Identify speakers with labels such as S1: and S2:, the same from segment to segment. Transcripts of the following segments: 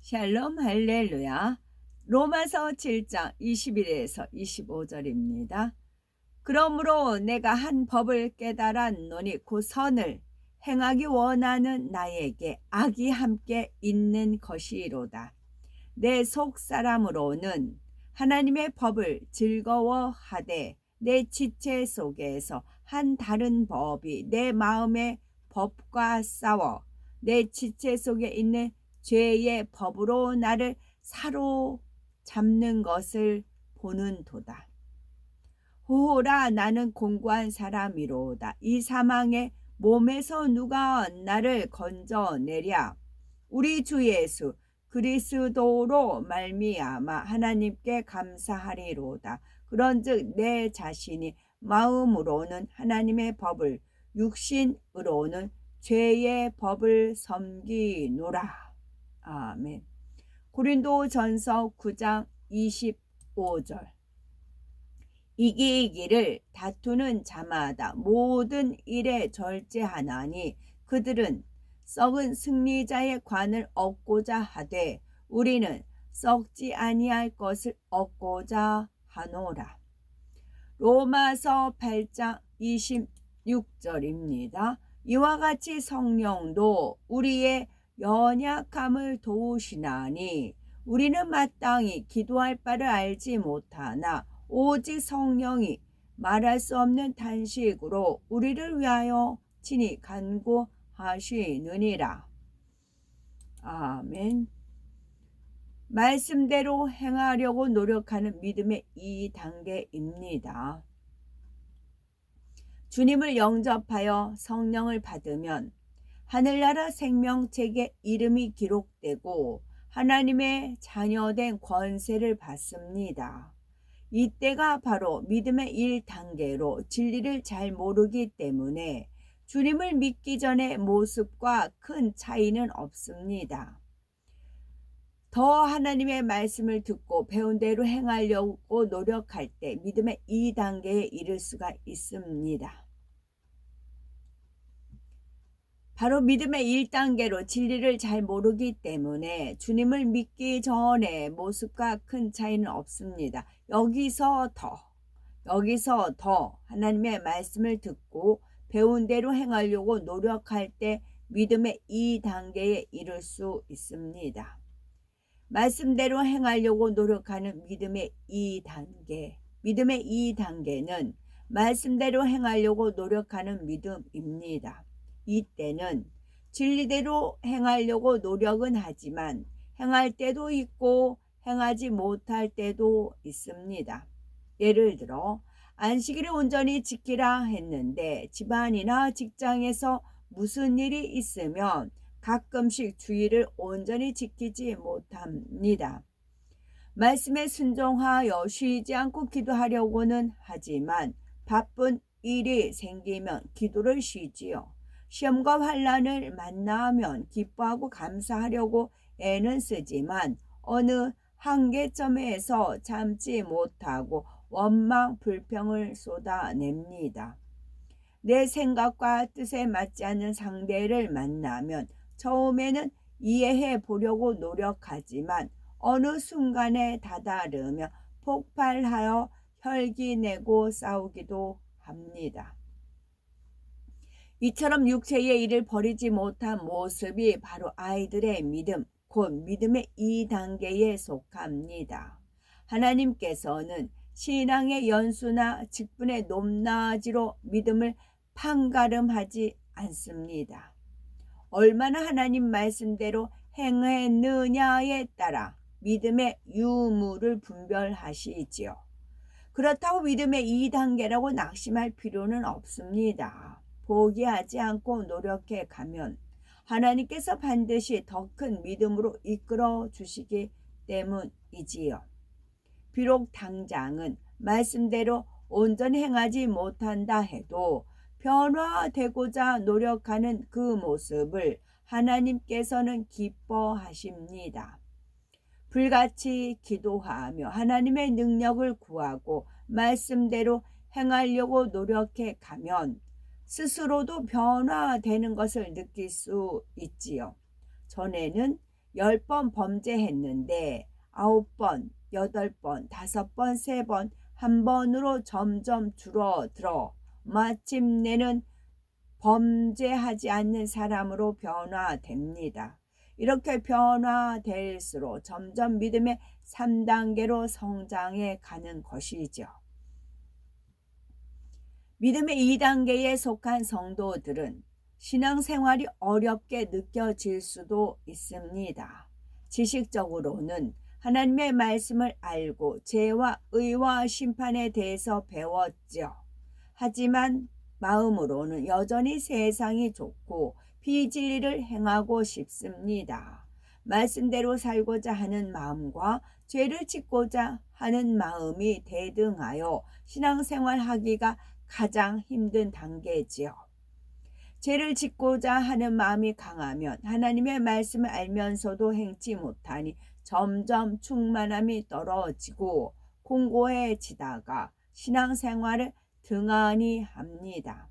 S1: 샬롬 할렐루야. 로마서 7장 21에서 25절입니다. 그러므로 내가 한 법을 깨달았노니 그 선을 행하기 원하는 나에게 악이 함께 있는 것이로다. 내 속사람으로는 하나님의 법을 즐거워하되 내 지체 속에서 한 다른 법이 내 마음의 법과 싸워 내 지체 속에 있는 죄의 법으로 나를 사로잡는 것을 보는도다. 호호라, 나는 공고한 사람이로다. 이 사망의 몸에서 누가 나를 건져내랴. 우리 주 예수 그리스도로 말미암아 하나님께 감사하리로다. 그런즉 내 자신이 마음으로는 하나님의 법을, 육신으로는 죄의 법을 섬기노라. 아멘. 고린도전서 9장 25절. 이기기를 다투는 자마다 모든 일에 절제하나니 그들은 썩은 승리자의 관을 얻고자 하되 우리는 썩지 아니할 것을 얻고자 하노라. 로마서 8장 26절입니다. 이와 같이 성령도 우리의 연약함을 도우시나니 우리는 마땅히 기도할 바를 알지 못하나 오직 성령이 말할 수 없는 탄식으로 우리를 위하여 친히 간구하시느니라. 아멘. 말씀대로 행하려고 노력하는 믿음의 2단계입니다. 주님을 영접하여 성령을 받으면 하늘나라 생명책에 이름이 기록되고 하나님의 자녀된 권세를 받습니다. 이때가 바로 믿음의 1단계로 진리를 잘 모르기 때문에 주님을 믿기 전의 모습과 큰 차이는 없습니다. 더 하나님의 말씀을 듣고 배운 대로 행하려고 노력할 때 믿음의 2단계에 이를 수가 있습니다. 바로 믿음의 1단계로 진리를 잘 모르기 때문에 주님을 믿기 전의 모습과 큰 차이는 없습니다. 여기서 더 하나님의 말씀을 듣고 배운 대로 행하려고 노력할 때 믿음의 2단계에 이를 수 있습니다. 말씀대로 행하려고 노력하는 믿음의 2단계. 믿음의 2단계는 말씀대로 행하려고 노력하는 믿음입니다. 이때는 진리대로 행하려고 노력은 하지만 행할 때도 있고 행하지 못할 때도 있습니다. 예를 들어 안식일을 온전히 지키라 했는데 집안이나 직장에서 무슨 일이 있으면 가끔씩 주의를 온전히 지키지 못합니다. 말씀에 순종하여 쉬지 않고 기도하려고는 하지만 바쁜 일이 생기면 기도를 쉬지요. 시험과 환난을 만나면 기뻐하고 감사하려고 애는 쓰지만 어느 한계점에서 참지 못하고 원망, 불평을 쏟아냅니다. 내 생각과 뜻에 맞지 않는 상대를 만나면 처음에는 이해해 보려고 노력하지만 어느 순간에 다다르며 폭발하여 혈기내고 싸우기도 합니다. 이처럼 육체의 일을 버리지 못한 모습이 바로 아이들의 믿음, 곧 믿음의 2단계에 속합니다. 하나님께서는 신앙의 연수나 직분의 높낮이로 믿음을 판가름하지 않습니다. 얼마나 하나님 말씀대로 행했느냐에 따라 믿음의 유무를 분별하시지요. 그렇다고 믿음의 2단계라고 낙심할 필요는 없습니다. 포기하지 않고 노력해 가면 하나님께서 반드시 더 큰 믿음으로 이끌어 주시기 때문이지요. 비록 당장은 말씀대로 온전히 행하지 못한다 해도 변화되고자 노력하는 그 모습을 하나님께서는 기뻐하십니다. 불같이 기도하며 하나님의 능력을 구하고 말씀대로 행하려고 노력해 가면 스스로도 변화되는 것을 느낄 수 있지요. 전에는 10번 범죄했는데 9번, 8번, 5번, 3번, 1번으로 점점 줄어들어 마침내는 범죄하지 않는 사람으로 변화됩니다. 이렇게 변화될수록 점점 믿음의 3단계로 성장해 가는 것이죠. 믿음의 2단계에 속한 성도들은 신앙생활이 어렵게 느껴질 수도 있습니다. 지식적으로는 하나님의 말씀을 알고 죄와 의와 심판에 대해서 배웠죠. 하지만 마음으로는 여전히 세상이 좋고 비진리를 행하고 싶습니다. 말씀대로 살고자 하는 마음과 죄를 짓고자 하는 마음이 대등하여 신앙생활하기가 가장 힘든 단계지요. 죄를 짓고자 하는 마음이 강하면 하나님의 말씀을 알면서도 행치 못하니 점점 충만함이 떨어지고 공고해지다가 신앙생활을 등한히 합니다.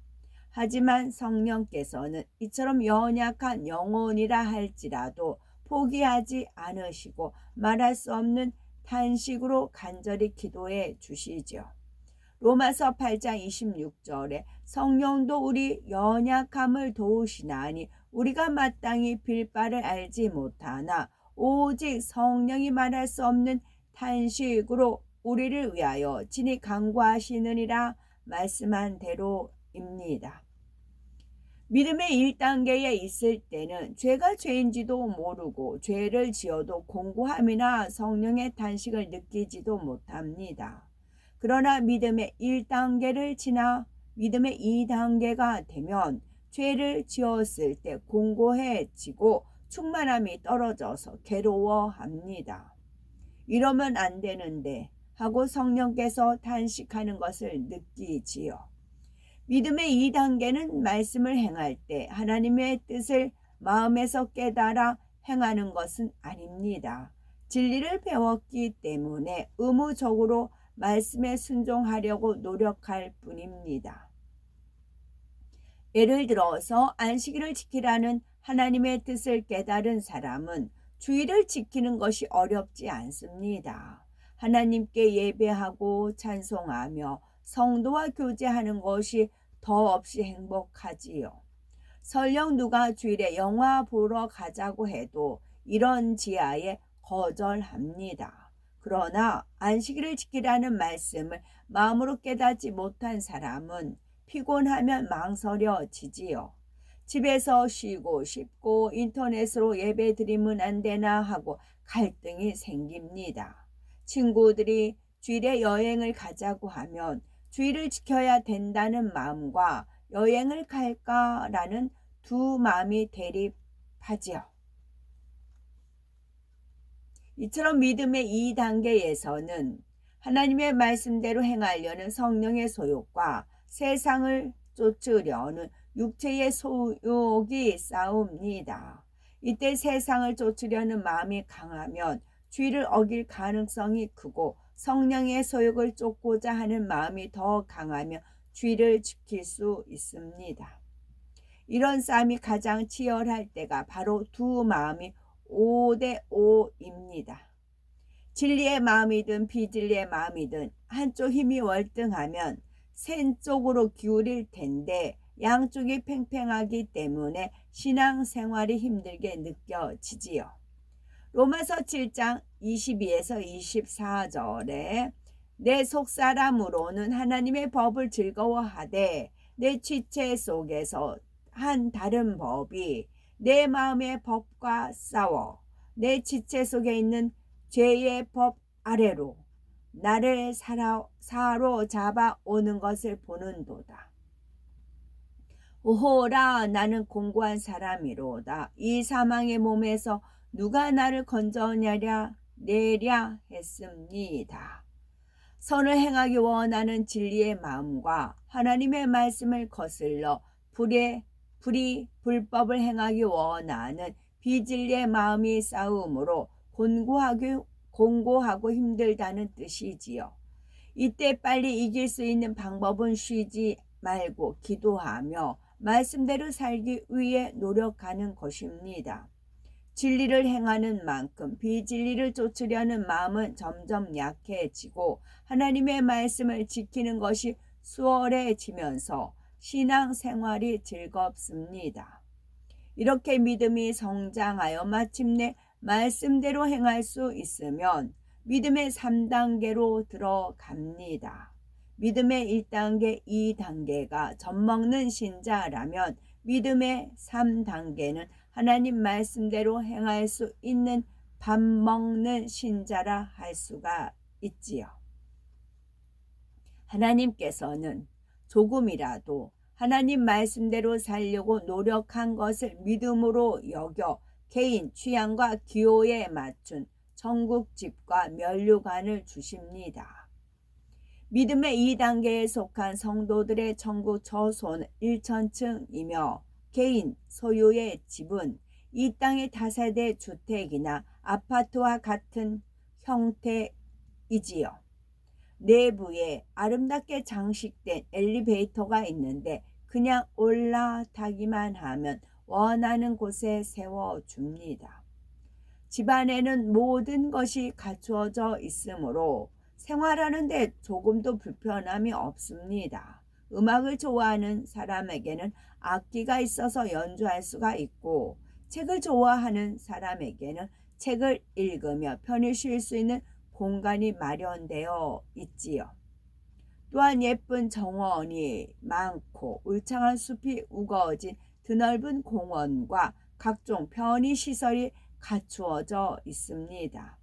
S1: 하지만 성령께서는 이처럼 연약한 영혼이라 할지라도 포기하지 않으시고 말할 수 없는 탄식으로 간절히 기도해 주시죠. 로마서 8장 26절에 성령도 우리 연약함을 도우시나니 우리가 마땅히 빌 바를 알지 못하나 오직 성령이 말할 수 없는 탄식으로 우리를 위하여 친히 간구하시느니라 말씀한 대로입니다. 믿음의 1단계에 있을 때는 죄가 죄인지도 모르고 죄를 지어도 공고함이나 성령의 탄식을 느끼지도 못합니다. 그러나 믿음의 1단계를 지나 믿음의 2단계가 되면 죄를 지었을 때 공고해지고 충만함이 떨어져서 괴로워합니다. 이러면 안 되는데 하고 성령께서 탄식하는 것을 느끼지요. 믿음의 2단계는 말씀을 행할 때 하나님의 뜻을 마음에서 깨달아 행하는 것은 아닙니다. 진리를 배웠기 때문에 의무적으로 말씀에 순종하려고 노력할 뿐입니다. 예를 들어서 안식일을 지키라는 하나님의 뜻을 깨달은 사람은 주일을 지키는 것이 어렵지 않습니다. 하나님께 예배하고 찬송하며 성도와 교제하는 것이 더없이 행복하지요. 설령 누가 주일에 영화 보러 가자고 해도 이런 지하에 거절합니다. 그러나 안식일을 지키라는 말씀을 마음으로 깨닫지 못한 사람은 피곤하면 망설여지지요. 집에서 쉬고 싶고 인터넷으로 예배 드리면 안 되나 하고 갈등이 생깁니다. 친구들이 주일에 여행을 가자고 하면 주일을 지켜야 된다는 마음과 여행을 갈까라는 두 마음이 대립하지요. 이처럼 믿음의 2단계에서는 하나님의 말씀대로 행하려는 성령의 소욕과 세상을 쫓으려는 육체의 소욕이 싸웁니다. 이때 세상을 쫓으려는 마음이 강하면 주의를 어길 가능성이 크고 성령의 소욕을 쫓고자 하는 마음이 더 강하면 주의를 지킬 수 있습니다. 이런 싸움이 가장 치열할 때가 바로 두 마음이 5대 5입니다. 진리의 마음이든 비진리의 마음이든 한쪽 힘이 월등하면 센 쪽으로 기울일 텐데 양쪽이 팽팽하기 때문에 신앙생활이 힘들게 느껴지지요. 로마서 7장 22에서 24절에 내 속사람으로는 하나님의 법을 즐거워하되 내 지체 속에서 한 다른 법이 내 마음의 법과 싸워 내 지체 속에 있는 죄의 법 아래로 나를 사로잡아 오는 것을 보는도다. 오호라 나는 공고한 사람이로다. 이 사망의 몸에서 누가 나를 건져내랴 내랴 했습니다. 선을 행하기 원하는 진리의 마음과 하나님의 말씀을 거슬러 불법을 행하기 원하는 비진리의 마음이 싸움으로 공고하고 힘들다는 뜻이지요. 이때 빨리 이길 수 있는 방법은 쉬지 말고 기도하며 말씀대로 살기 위해 노력하는 것입니다. 진리를 행하는 만큼 비진리를 쫓으려는 마음은 점점 약해지고 하나님의 말씀을 지키는 것이 수월해지면서 신앙생활이 즐겁습니다. 이렇게 믿음이 성장하여 마침내 말씀대로 행할 수 있으면 믿음의 3단계로 들어갑니다. 믿음의 1단계, 2단계가 젖먹는 신자라면 믿음의 3단계는 하나님 말씀대로 행할 수 있는 밥 먹는 신자라 할 수가 있지요. 하나님께서는 조금이라도 하나님 말씀대로 살려고 노력한 것을 믿음으로 여겨 개인 취향과 기호에 맞춘 천국집과 면류관을 주십니다. 믿음의 2단계에 속한 성도들의 천국 처소는 1천층이며 개인 소유의 집은 이 땅의 다세대 주택이나 아파트와 같은 형태이지요. 내부에 아름답게 장식된 엘리베이터가 있는데 그냥 올라타기만 하면 원하는 곳에 세워줍니다. 집안에는 모든 것이 갖추어져 있으므로 생활하는데 조금도 불편함이 없습니다. 음악을 좋아하는 사람에게는 악기가 있어서 연주할 수가 있고 책을 좋아하는 사람에게는 책을 읽으며 편히 쉴 수 있는 공간이 마련되어 있지요. 또한 예쁜 정원이 많고 울창한 숲이 우거진 드넓은 공원과 각종 편의시설이 갖추어져 있습니다.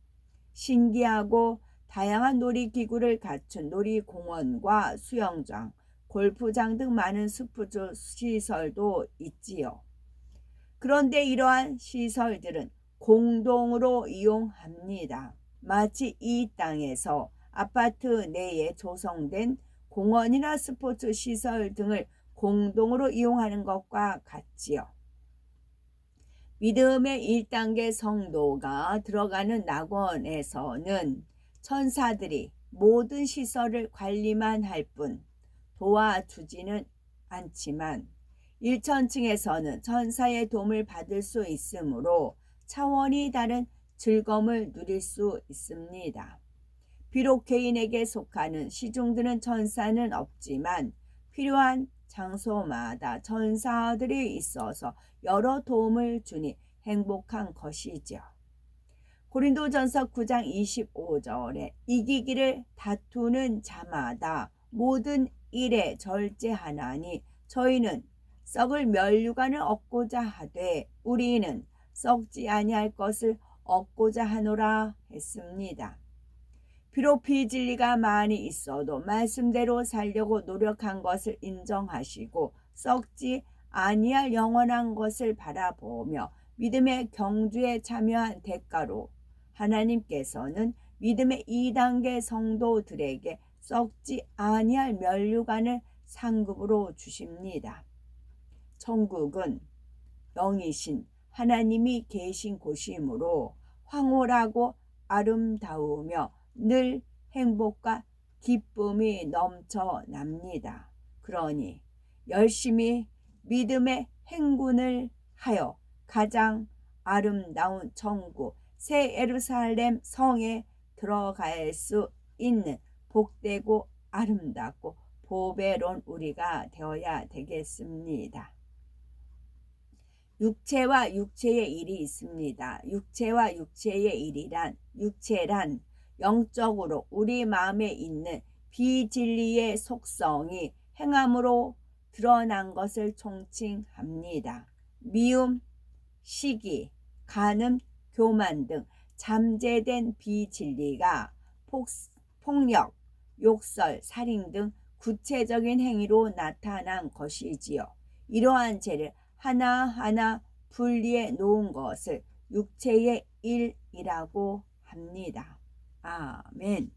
S1: 신기하고 다양한 놀이기구를 갖춘 놀이공원과 수영장, 골프장 등 많은 스포츠 시설도 있지요. 그런데 이러한 시설들은 공동으로 이용합니다. 마치 이 땅에서 아파트 내에 조성된 공원이나 스포츠 시설 등을 공동으로 이용하는 것과 같지요. 믿음의 1단계 성도가 들어가는 낙원에서는 천사들이 모든 시설을 관리만 할 뿐 도와주지는 않지만 1천층에서는 천사의 도움을 받을 수 있으므로 차원이 다른 즐거움을 누릴 수 있습니다. 비록 개인에게 속하는 시중드는 천사는 없지만 필요한 장소마다 천사들이 있어서 여러 도움을 주니 행복한 것이죠. 고린도전서 9장 25절에 이기기를 다투는 자마다 모든 일에 절제하나니 저희는 썩을 면류관을 얻고자 하되 우리는 썩지 아니할 것을 얻고자 하노라 했습니다. 비록 비진리가 많이 있어도 말씀대로 살려고 노력한 것을 인정하시고 썩지 아니할 영원한 것을 바라보며 믿음의 경주에 참여한 대가로 하나님께서는 믿음의 2단계 성도들에게 썩지 아니할 면류관을 상급으로 주십니다. 천국은 영이신 하나님이 계신 곳이므로 황홀하고 아름다우며 늘 행복과 기쁨이 넘쳐납니다. 그러니 열심히 믿음의 행군을 하여 가장 아름다운 천국 새 예루살렘 성에 들어갈 수 있는 복되고 아름답고 보배로운 우리가 되어야 되겠습니다. 육체와 육체의 일이 있습니다. 육체와 육체의 일이란 육체란 영적으로 우리 마음에 있는 비진리의 속성이 행함으로 드러난 것을 총칭합니다. 미움, 시기, 간음, 교만 등 잠재된 비진리가 폭력, 욕설, 살인 등 구체적인 행위로 나타난 것이지요. 이러한 죄를 하나하나 분리해 놓은 것을 육체의 일이라고 합니다. 아멘.